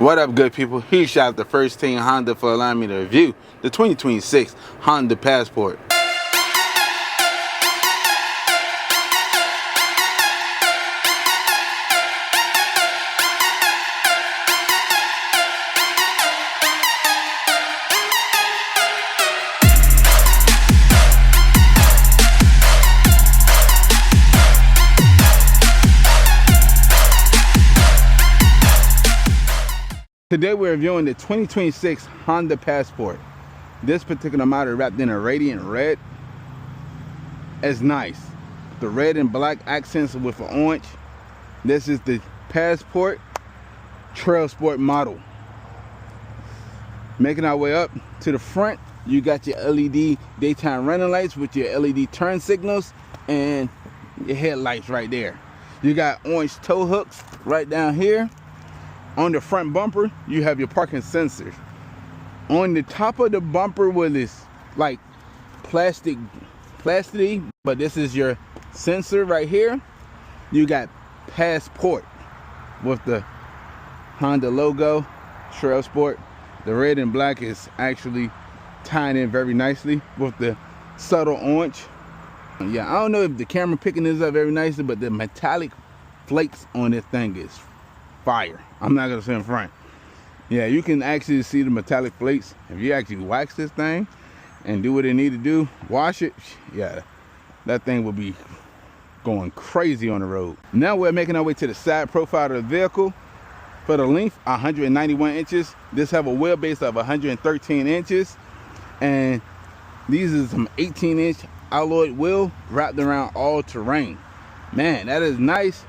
What up, good people? Huge shout out to First Team Honda for allowing me to review the 2026 Honda Passport. Today we're reviewing the 2026 Honda Passport. This particular model wrapped in a radiant red. It's nice. The red and black accents with an orange. This is the Passport TrailSport model. Making our way up to the front, you got your LED daytime running lights with your LED turn signals and your headlights right there. You got orange tow hooks right down here. On the front bumper, you have your parking sensors. On the top of the bumper, with this like plastic, but this is your sensor right here. You got Passport with the Honda logo, TrailSport. The red and black is actually tying in very nicely with the subtle orange. Yeah, I don't know if the camera picking this up very nicely, but the metallic flakes on this thing is fire. I'm not gonna say in front. Yeah, you can actually see the metallic flakes. If you actually wax this thing and do what it need to do, wash it, yeah, that thing will be going crazy on the road. Now we're making our way to the side profile of the vehicle. For the length, 191 inches. This have a wheelbase of 113 inches. And these is some 18-inch alloy wheel wrapped around all terrain. Man, that is nice.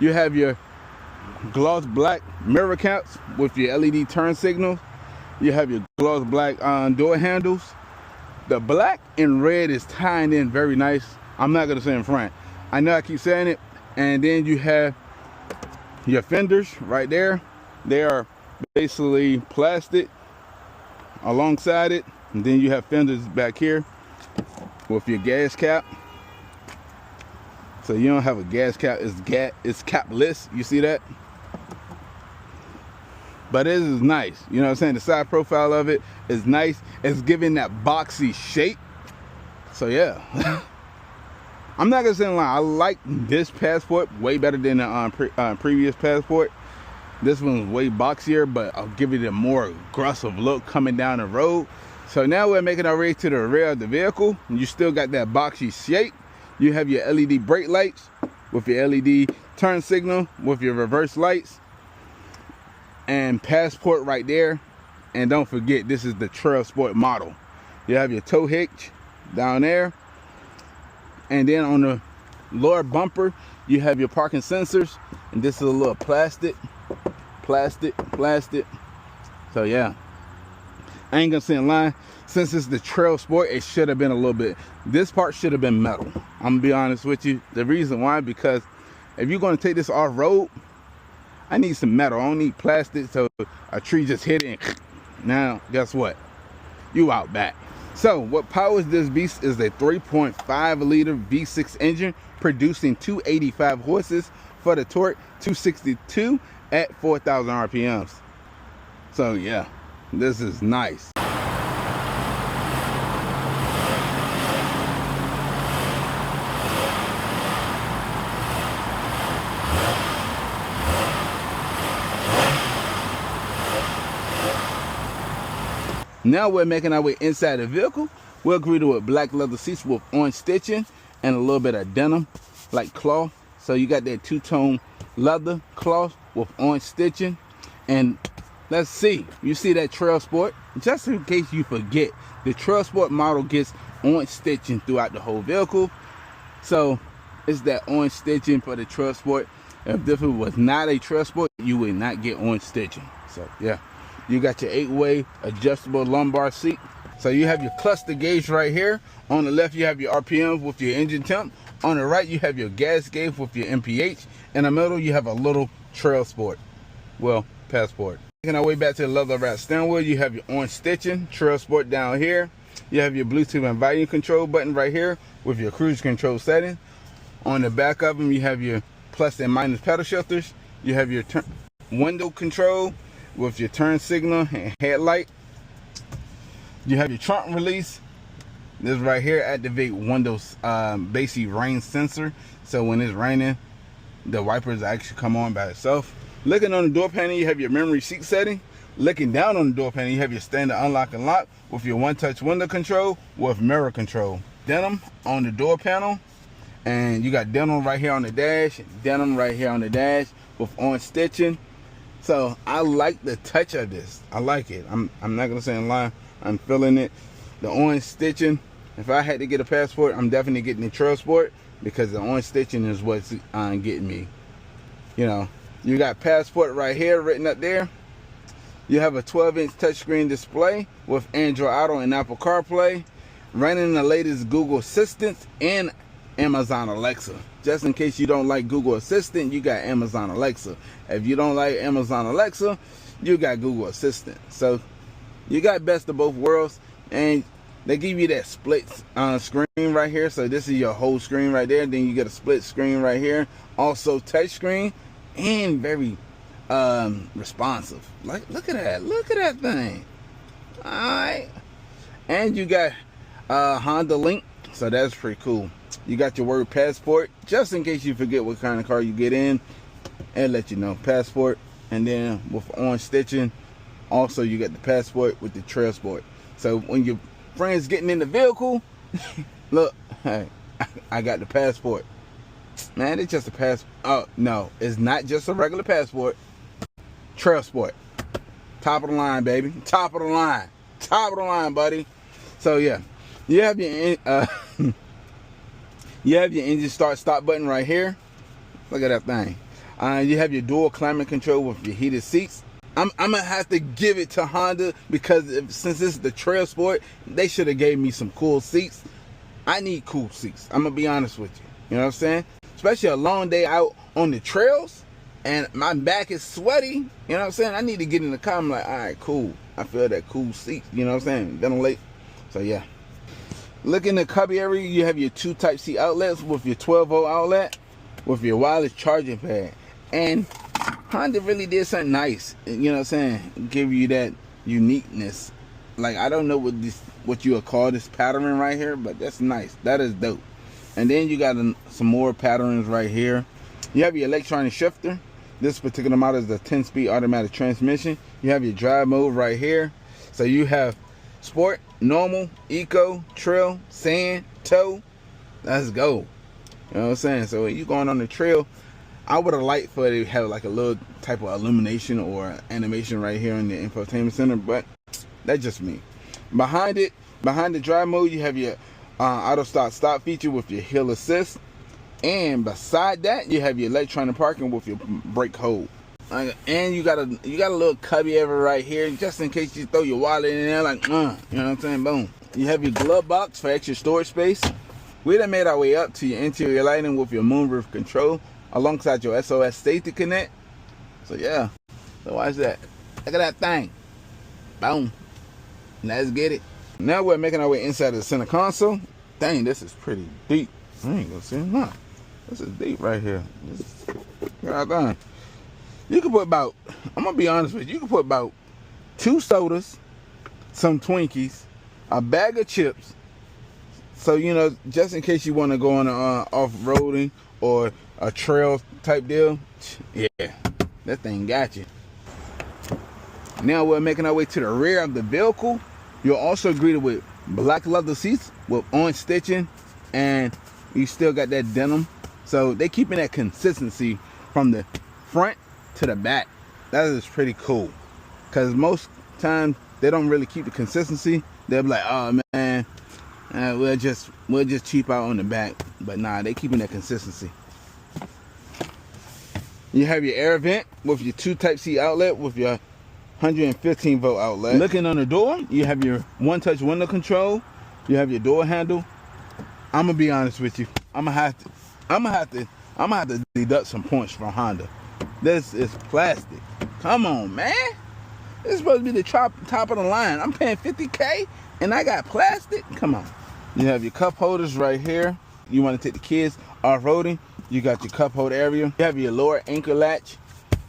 You have your gloss black mirror caps with your LED turn signals. You have your gloss black door handles. The black and red is tying in very nice. I'm not gonna say in front. I know I keep saying it. And then you have your fenders right there. They are basically plastic alongside it. And then you have fenders back here with your gas cap. So you don't have a gas cap, it's capless. You see that? But it is nice. You know what I'm saying? The side profile of it is nice. It's giving that boxy shape. So yeah. I'm not gonna say in line. I like this Passport way better than the previous Passport. This one's way boxier, but I'll give it a more aggressive look coming down the road. So now we're making our way to the rear of the vehicle. You still got that boxy shape. You have your LED brake lights with your LED turn signal with your reverse lights and Passport right there. And don't forget, this is the TrailSport model. You have your tow hitch down there. And then on the lower bumper, you have your parking sensors. And this is a little plastic. So yeah, I ain't gonna say in line. Since it's the TrailSport, it should have been a little bit, this part should have been metal. I'm gonna be honest with you. The reason why, because if you're gonna take this off-road, I need some metal. I don't need plastic so a tree just hit it and now guess what? You out back. So what powers this beast is a 3.5 liter V6 engine producing 285 horses for the torque, 262 at 4,000 RPMs. So yeah, this is nice. Now we're making our way inside the vehicle. We're greeted with black leather seats with orange stitching and a little bit of denim like cloth. So you got that two-tone leather cloth with orange stitching. And let's see, you see that TrailSport? Just in case you forget, the TrailSport model gets orange stitching throughout the whole vehicle. So it's that orange stitching for the TrailSport. If this was not a TrailSport, you would not get orange stitching. So yeah. You got your 8-way adjustable lumbar seat. So you have your cluster gauge right here. On the left, you have your RPM with your engine temp. On the right, you have your gas gauge with your MPH. In the middle, you have a little TrailSport. Well, Passport. Taking our way back to the leather wrapped steering wheel, you have your orange stitching, TrailSport down here. You have your Bluetooth and volume control button right here with your cruise control setting. On the back of them, you have your plus and minus pedal shifters. You have your window control. with your turn signal and headlight. You have your trunk release. This right here activate windows basically rain sensor, so when it's raining the wipers actually come on by itself. Looking on the door panel, you have your memory seat setting. Looking down on the door panel, you have your standard unlock and lock with your one-touch window control with mirror control. Denim on the door panel, and you got denim right here on the dash, denim right here on the dash with orange stitching. So I like the touch of this. I like it. I'm not gonna say in lie, I'm feeling it. The orange stitching, if I had to get a Passport, I'm definitely getting the TrailSport, because the orange stitching is what's getting me. You know, you got Passport right here written up there. You have a 12-inch touchscreen display with Android Auto and Apple CarPlay, running the latest Google Assistant and Amazon Alexa. Just in case you don't like Google Assistant, you got Amazon Alexa. If you don't like Amazon Alexa, you got Google Assistant. So you got best of both worlds, and they give you that split screen right here. So this is your whole screen right there. Then you get a split screen right here. Also touch screen and very responsive. Like, look at that thing. All right. And you got Honda Link, so that's pretty cool. You got your word Passport, just in case you forget what kind of car you get in, and let you know Passport. And then with orange stitching, also you got the Passport with the TrailSport. So when your friends getting in the vehicle, look, hey, I got the Passport. Man, it's just a Passport. Oh no, it's not just a regular Passport. TrailSport, top of the line, baby. Top of the line, buddy. So yeah, you have your you have your engine start stop button right here. Look at that thing. You have your dual climate control with your heated seats. I'm gonna have to give it to Honda, because since this is the TrailSport, they should have gave me some cool seats. I need cool seats. I'm gonna be honest with you. You know what I'm saying? Especially a long day out on the trails, and my back is sweaty. You know what I'm saying? I need to get in the car. I'm like, all right, cool. I feel that cool seat. You know what I'm saying? Ventilate. So yeah. Look in the cubby area. You have your 2 Type-C outlets with your 12-volt outlet with your wireless charging pad. And Honda really did something nice. You know what I'm saying? Give you that uniqueness. Like, I don't know what you would call this patterning right here, but that's nice. That is dope. And then you got some more patterns right here. You have your electronic shifter. This particular model is a 10-speed automatic transmission. You have your drive mode right here. So you have sport, normal, eco, trail, sand, tow. Let's go. You know what I'm saying? So when you going on the trail, I would have liked for it to have like a little type of illumination or animation right here in the infotainment center, but that's just me. Behind it, behind the drive mode, you have your auto stop feature with your hill assist, and beside that, you have your electronic parking with your brake hold. And you got a little cubby area right here, just in case you throw your wallet in there, like, you know what I'm saying? Boom. You have your glove box for extra storage space. We done made our way up to your interior lighting with your moonroof control, alongside your SOS safety connect. So yeah, so watch that. Look at that thing. Boom. Let's get it. Now we're making our way inside of the center console. Dang, this is pretty deep. I ain't gonna say nah. This is deep right here. God, you can put about, I'm gonna be honest with you, you can put about 2 sodas, some Twinkies, a bag of chips. So, you know, just in case you want to go on off-roading or a trail type deal, yeah, that thing got you. Now we're making our way to the rear of the vehicle. You're also greeted with black leather seats with orange stitching, and you still got that denim. So they keeping that consistency from the front to the back. That is pretty cool, because most times they don't really keep the consistency. They'll be like, oh man, we'll just cheap out on the back. But nah, they keeping that consistency. You have your air vent with your 2 Type-C outlet with your 115-volt outlet. Looking on the door, you have your one-touch window control. You have your door handle. I'm gonna be honest with you. I'm gonna have to deduct some points from Honda. This is plastic. Come on, man. This is supposed to be the top of the line. I'm paying $50K and I got plastic. Come on. You have your cup holders right here. You want to take the kids off-roading, you got your cup holder area. You have your lower anchor latch.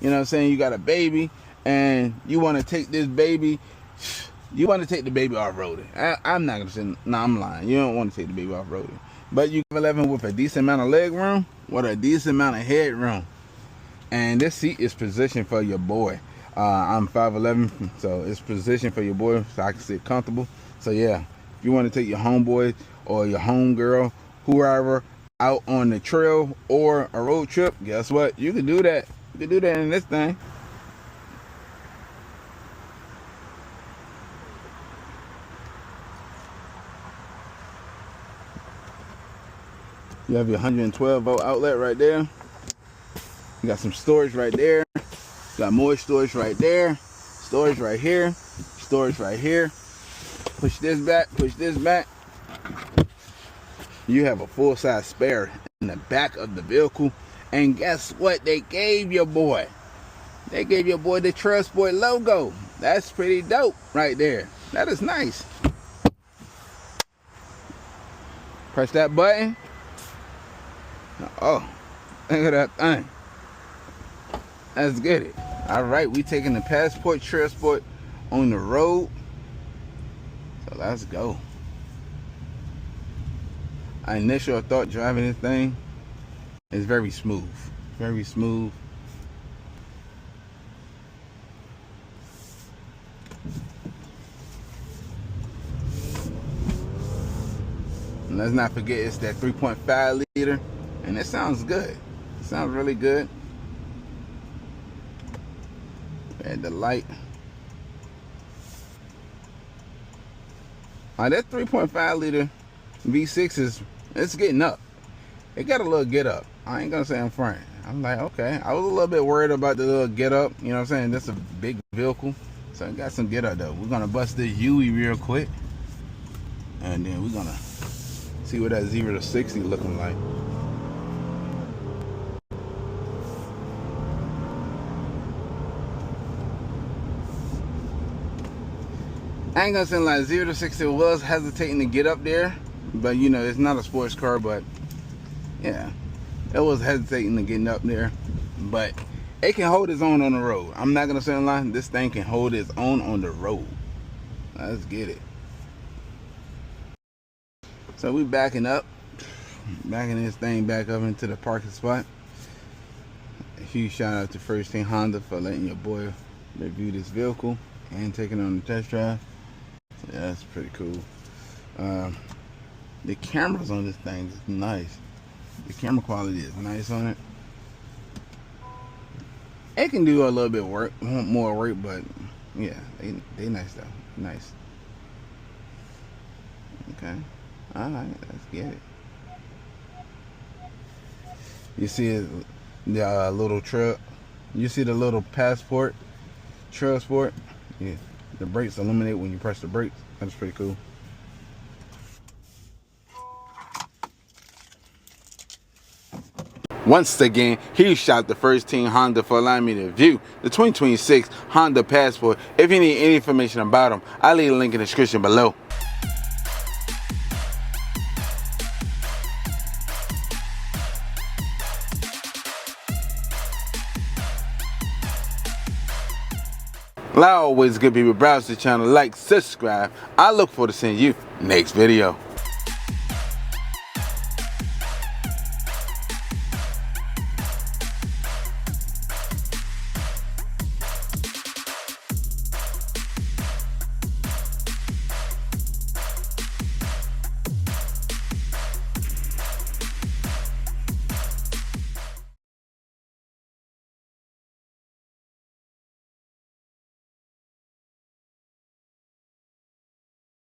You know what I'm saying? You got a baby, and you want to take this baby, you want to take the baby off-roading. I'm not going to say, no, I'm lying. You don't want to take the baby off-roading. But you have 11 with a decent amount of leg room, with a decent amount of head room. And this seat is positioned for your boy. I'm 5'11", so it's positioned for your boy, so I can sit comfortable. So yeah, if you want to take your homeboy or your homegirl, whoever, out on the trail or a road trip, guess what? You can do that. You can do that in this thing. You have your 112 volt outlet right there. You got some storage right there. Got more storage right there. Storage right here. Storage right here. Push this back. Push this back. You have a full-size spare in the back of the vehicle. And guess what they gave your boy? They gave your boy the TrailSport logo. That's pretty dope right there. That is nice. Press that button. Oh, look at that thing. Let's get it. All right, we taking the Passport TrailSport on the road. So let's go. My initial thought driving this thing is very smooth. Very smooth. And let's not forget it's that 3.5 liter. And it sounds good. It sounds really good. Add the light. That 3.5 liter V6 it's getting up. It got a little get up. I ain't gonna say I'm front. I'm like, okay. I was a little bit worried about the little get up. You know what I'm saying? That's a big vehicle. So it got some get up though. We're gonna bust this UE real quick. And then we're gonna see what that 0 to 60 looking like. I ain't gonna say like 0 to 60 was hesitating to get up there, but you know, it's not a sports car, but yeah, it was hesitating to getting up there, but it can hold its own on the road. I'm not gonna say a lie, this thing can hold its own on the road. Let's get it. So we backing up, backing this thing back up into the parking spot. A huge shout out to First Team Honda for letting your boy review this vehicle and taking it on the test drive. So yeah, that's pretty cool. The cameras on this thing is nice. The camera quality is nice on it. It can do a little bit more work, but yeah, they nice though. Nice. Okay. Alright, let's get it. You see the little truck. You see the little Passport TrailSport. Yeah, the brakes illuminate when you press the brakes. That's pretty cool. Once again, huge shout out to First Team Honda for allowing me to review the 2026 Honda Passport. If you need any information about them, I'll leave a link in the description below. Like always, good people, browse the channel, like, subscribe. I look forward to seeing you next video.